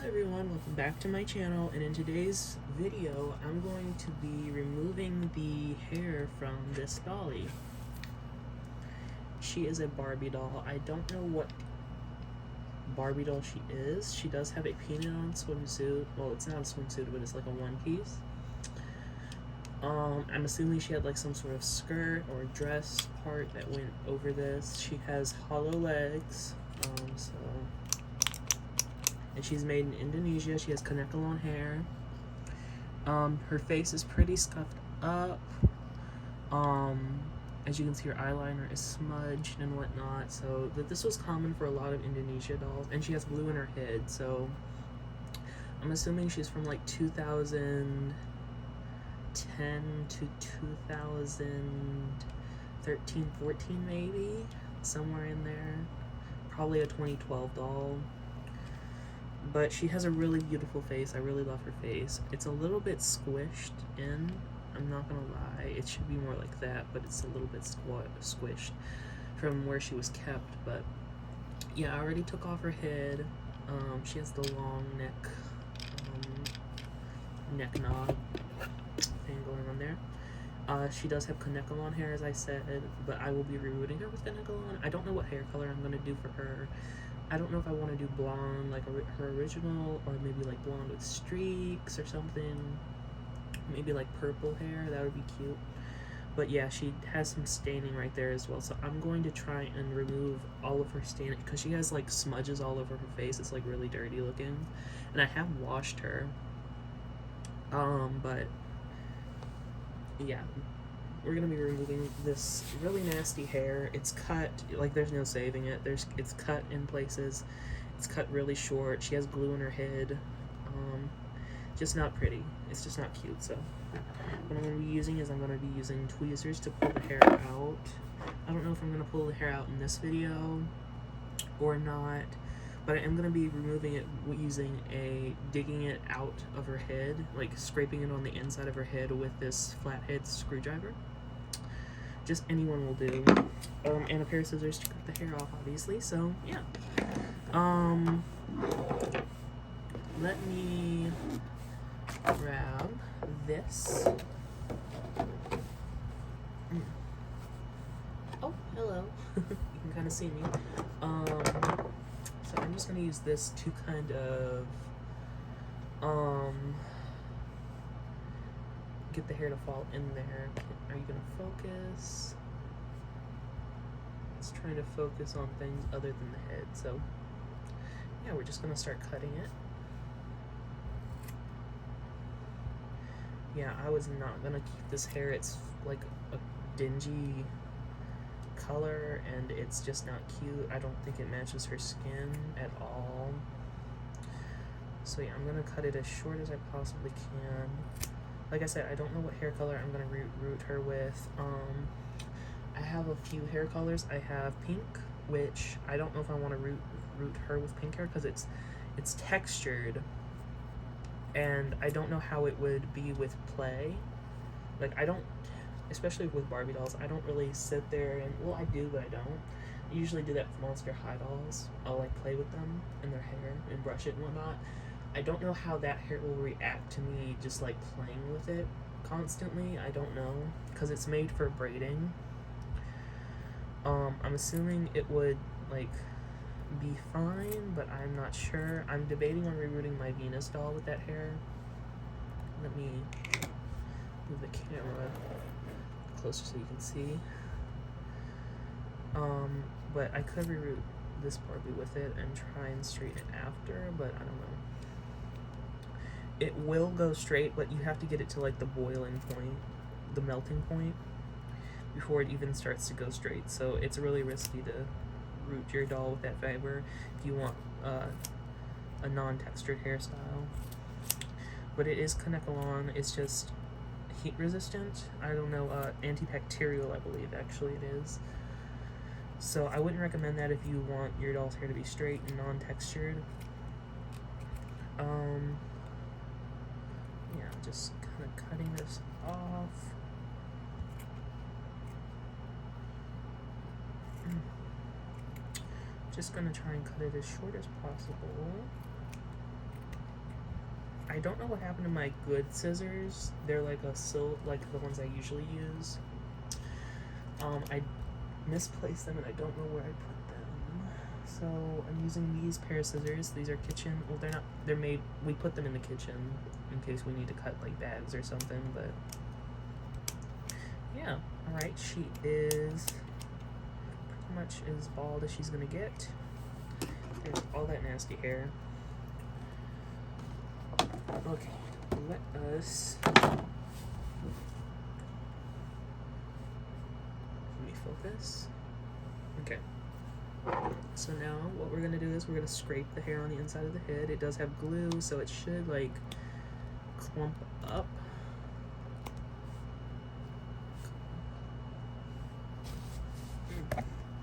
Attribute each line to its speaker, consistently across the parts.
Speaker 1: everyone, welcome back to my channel, and in today's video I'm going to be removing the hair from this dolly. She is a Barbie doll. I don't know what Barbie doll she is. She does have a peanut on swimsuit. Well, it's not a swimsuit, but it's like a one piece. I'm assuming she had like some sort of skirt or dress part that went over this. She has hollow legs, and she's made in Indonesia. She has Kanekalon hair. Her face is pretty scuffed up. As you can see, her eyeliner is smudged and whatnot. So this was common for a lot of Indonesia dolls. And she has glue in her head. So I'm assuming she's from like 2010 to 2013, 14 maybe, somewhere in there. Probably a 2012 doll. But she has a really beautiful face. I really love her face. It's a little bit squished in. I'm not gonna lie. It should be more like that, but it's a little bit squished from where she was kept. But yeah, I already took off her head. She has the long neck knob thing going on there. She does have Kanekalon hair, as I said, but I will be removing her with Kanekalon. I don't know what hair color I'm gonna do for her. I don't know if I want to do blonde like her original, or maybe like blonde with streaks or something. Maybe like purple hair, that would be cute. But yeah, she has some staining right there as well, so I'm going to try and remove all of her staining, because she has like smudges all over her face. It's like really dirty looking, and I have washed her. But yeah, we're gonna be removing this really nasty hair. It's cut, like there's no saving it. It's cut in places. It's cut really short. She has glue in her head. Just not pretty. It's just not cute. So what I'm gonna be using is I'm gonna be using tweezers to pull the hair out. I don't know if I'm gonna pull the hair out in this video or not, but I am gonna be removing it using digging it out of her head, like scraping it on the inside of her head with this flathead screwdriver. Just anyone will do. And a pair of scissors to cut the hair off, obviously. So yeah. Let me grab this. Oh, hello. You can kind of see me. So I'm just gonna use this to kind of get the hair to fall in there. Are you gonna focus? It's trying to focus on things other than the head. So yeah, we're just gonna start cutting it. Yeah, I was not gonna keep this hair. It's like a dingy color, and it's just not cute. I don't think it matches her skin at all. So yeah, I'm gonna cut it as short as I possibly can. Like I said, I don't know what hair color I'm gonna root her with. I have a few hair colors. I have pink, which I don't know if I want to root her with pink hair, because it's textured, and I don't know how it would be with play. Like, I don't, especially with Barbie dolls, I don't really sit there and, well, I do, but I don't. I usually do that with Monster High dolls. I'll like play with them and their hair and brush it and whatnot. I don't know how that hair will react to me just like playing with it constantly. I don't know, because it's made for braiding. I'm assuming it would like be fine, but I'm not sure. I'm debating on rerooting my Venus doll with that hair. Let me move the camera closer so you can see. But I could reroot this Barbie with it and try and straighten it after, but I don't know. It will go straight, but you have to get it to like the boiling point, the melting point, before it even starts to go straight. So it's really risky to root your doll with that fiber if you want a non-textured hairstyle. But it is Kanekalon. It's just heat resistant. I don't know, antibacterial, I believe actually it is. So I wouldn't recommend that if you want your doll's hair to be straight and non-textured. Yeah, just kind of cutting this off. Just gonna try and cut it as short as possible. I don't know what happened to my good scissors. They're like like the ones I usually use. I misplaced them and I don't know where I put them. So I'm using these pair of scissors. These are kitchen. Well, they're not. They're made. We put them in the kitchen in case we need to cut like bags or something. But yeah. All right. She is pretty much as bald as she's gonna get. There's all that nasty hair. Okay. Let us. Let me focus. Okay. So now what we're gonna do is we're gonna scrape the hair on the inside of the head. It does have glue, so it should like clump up.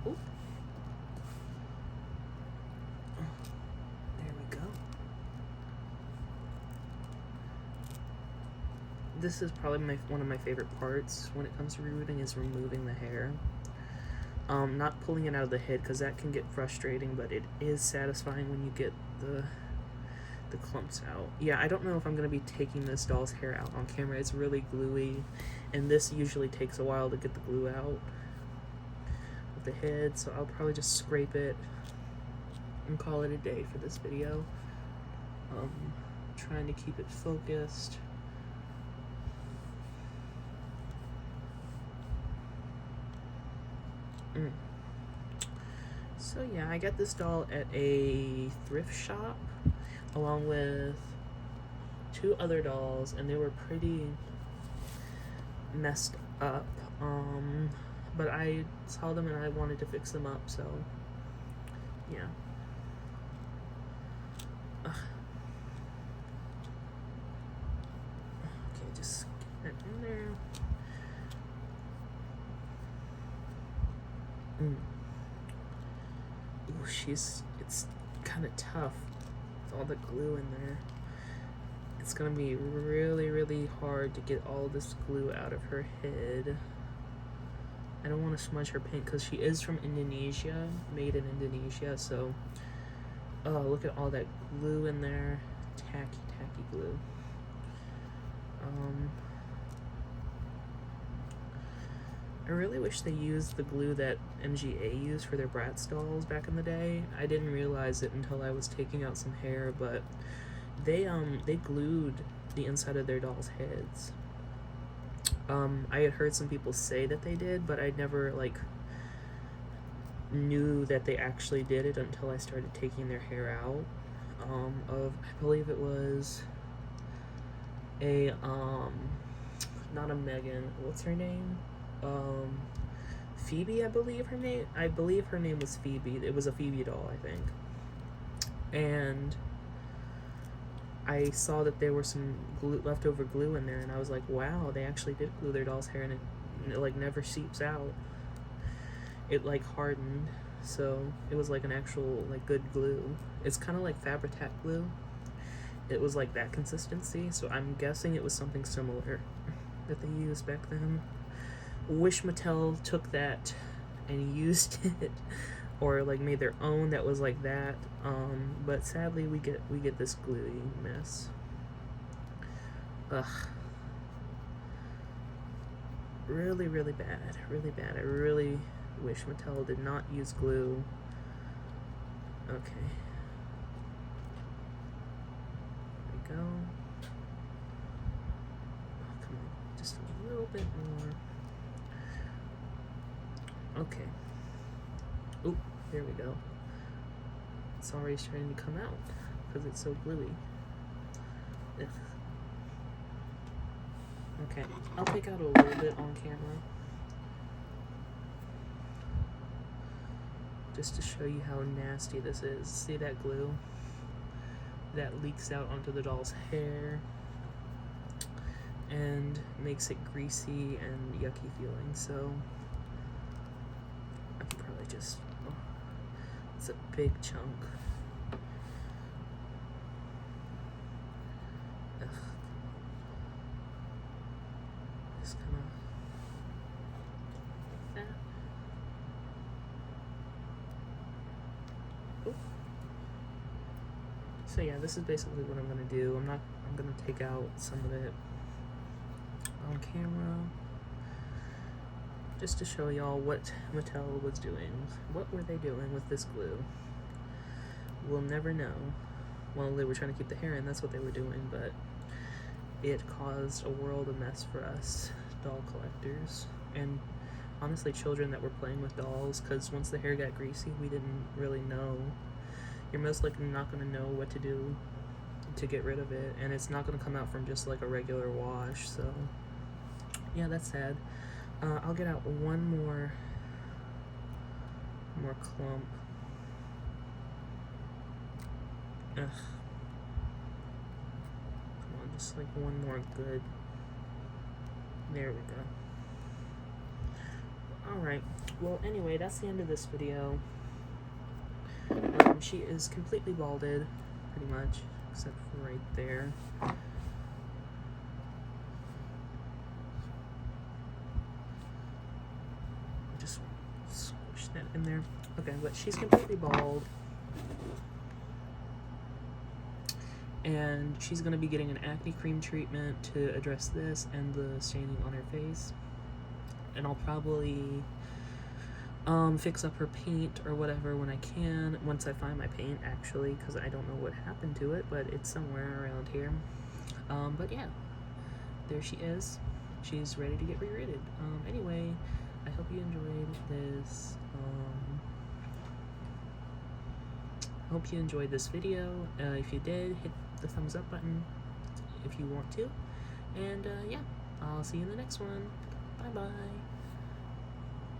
Speaker 1: Oop. There we go. This is probably one of my favorite parts when it comes to rerooting is removing the hair. Not pulling it out of the head because that can get frustrating, but it is satisfying when you get the clumps out. Yeah, I don't know if I'm going to be taking this doll's hair out on camera. It's really gluey, and this usually takes a while to get the glue out of the head, so I'll probably just scrape it and call it a day for this video. Trying to keep it focused. So yeah, I got this doll at a thrift shop along with 2 other dolls, and they were pretty messed up. But I saw them and I wanted to fix them up, so yeah. Okay, just get that in there. Ooh, it's kind of tough with all the glue in there. It's gonna be really, really hard to get all this glue out of her head. I don't want to smudge her paint because she is from Indonesia, made in Indonesia, so look at all that glue in there. Tacky glue. I really wish they used the glue that MGA used for their Bratz dolls back in the day. I didn't realize it until I was taking out some hair, but they glued the inside of their dolls' heads. I had heard some people say that they did, but I never like knew that they actually did it until I started taking their hair out. I believe it was a not a Megan. What's her name? Phoebe, I believe her name was Phoebe. It was a Phoebe doll, I think. And I saw that there were some leftover glue in there, and I was like, wow, they actually did glue their doll's hair, and it like never seeps out. It like hardened, so it was like an actual like good glue. It's kind of like Fabri-Tac glue. It was like that consistency, so I'm guessing it was something similar that they used back then. Wish Mattel took that and used it, or like made their own that was like that. But sadly we get this gluey mess. Ugh. Really, really bad. Really bad. I really wish Mattel did not use glue. Okay. There we go. Oh, come on. Just a little bit more. Okay. Oop, there we go. It's already starting to come out because it's so gluey. Ugh. Okay, I'll take out a little bit on camera just to show you how nasty this is. See that glue? That leaks out onto the doll's hair and makes it greasy and yucky feeling, so I can probably just, it's a big chunk. Ugh. Just kind of like that. Oop. So yeah, this is basically what I'm gonna do. I'm gonna take out some of it on camera just to show y'all what Mattel was doing. What were they doing with this glue? We'll never know. Well, they were trying to keep the hair in, that's what they were doing, but it caused a world of mess for us doll collectors, and honestly children that were playing with dolls, because once the hair got greasy, we didn't really know. You're most likely not going to know what to do to get rid of it, and it's not going to come out from just like a regular wash, so yeah, that's sad. I'll get out one more clump. Ugh. Come on, just like one more good. There we go. Alright, well anyway, that's the end of this video. She is completely balded, pretty much, except for right there. Just squish that in there. Okay, but she's completely bald. And she's going to be getting an acne cream treatment to address this and the staining on her face. And I'll probably fix up her paint or whatever when I can, once I find my paint, actually, because I don't know what happened to it, but it's somewhere around here. But yeah, there she is. She's ready to get re-rated. Anyway, I hope you enjoyed this. I hope you enjoyed this video. If you did, hit the thumbs up button if you want to. And yeah, I'll see you in the next one. Bye-bye.